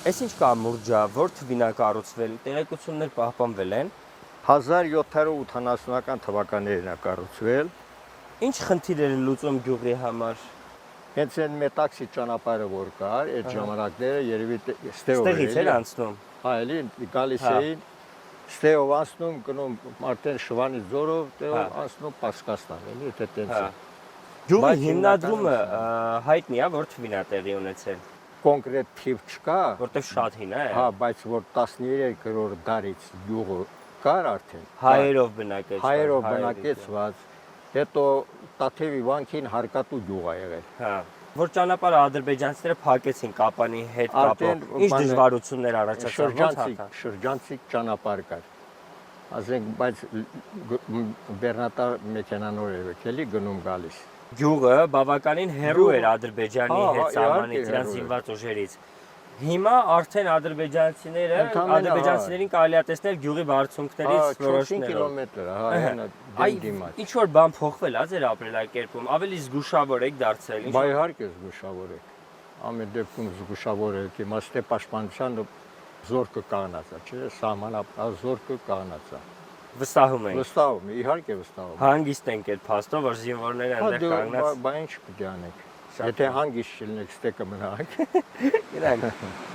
Այս ինչ կամուրջա, որ թվին է կառուցվել, տեղեկություններ պահպանվել են։ 1780-ական թվականներին է կառուցվել։ Ինչ խնդիրներ են լուծում գյուղի համար։ Հենց այն մետաքսի ճանապարհը որ կար, այդ ժամանակները երևի Ստեղից էր անցնում։ Հա, էլի գալիս էին, ստեով անցնում, գնում արդեն Շվանի ձորով, տեղով անցնում Պարսկաստան, էլի դա տենց է։ Գյուղի հիմնադրումը հայտնի է, որ թվին է տեղի ունեցել։ Կոնկրետ թիվ չկա, Որտեվ շատ հին է։ հա, բայց որ 13-րդ դարից գյուղը կար արդեն։ Հայերով բնակեցված։ Հայերով բնակեցված, հետո Տաթևի վանքին հարկատու գյուղ է եղել։ Հա։ Որ ճանապարհը ադրբեջանցիները փակեցին Կապանի հետ կապող։ Ինչ դժվարություններ առաջացան։ Շրջանցիկ ճանապարհ կար։ Ասենք, բայց բեռնատար մեքենանոր էր էլի գնում գալիս։ Գյուղը բավականին հեռու էր Ադրբեջանի հետ սահմանից, իրենց զինված ուժերից։ Հիմա արդեն ադրբեջանցիներին կարելի է տեսնել գյուղի բարձունքներից որոշներով։ 5 կիլոմետր, հա, դիմաց։ Ինչ որ բան փոխվել է ձեր ապրելակերպում, ավելի զգուշավոր եք դարձել։ Բայ իհարկե զգուշավոր եք։ Ամեն դեպքում զգուշավոր եք, հիմա պաշտպանության զորքը կանգնած է, չէ՞, սահմանապահ զորքը կանգնած է։ Վստահում եք։ Վստահում, իհարկե վստահում։ Հանգիստ ենք այդ փաստով, որ զինվորները այնտեղ կանգնած։ Բա ինչ պետք է անեք։ Եթե հանգիստ չլինեք, ստեկը մնաք։ Գրանք։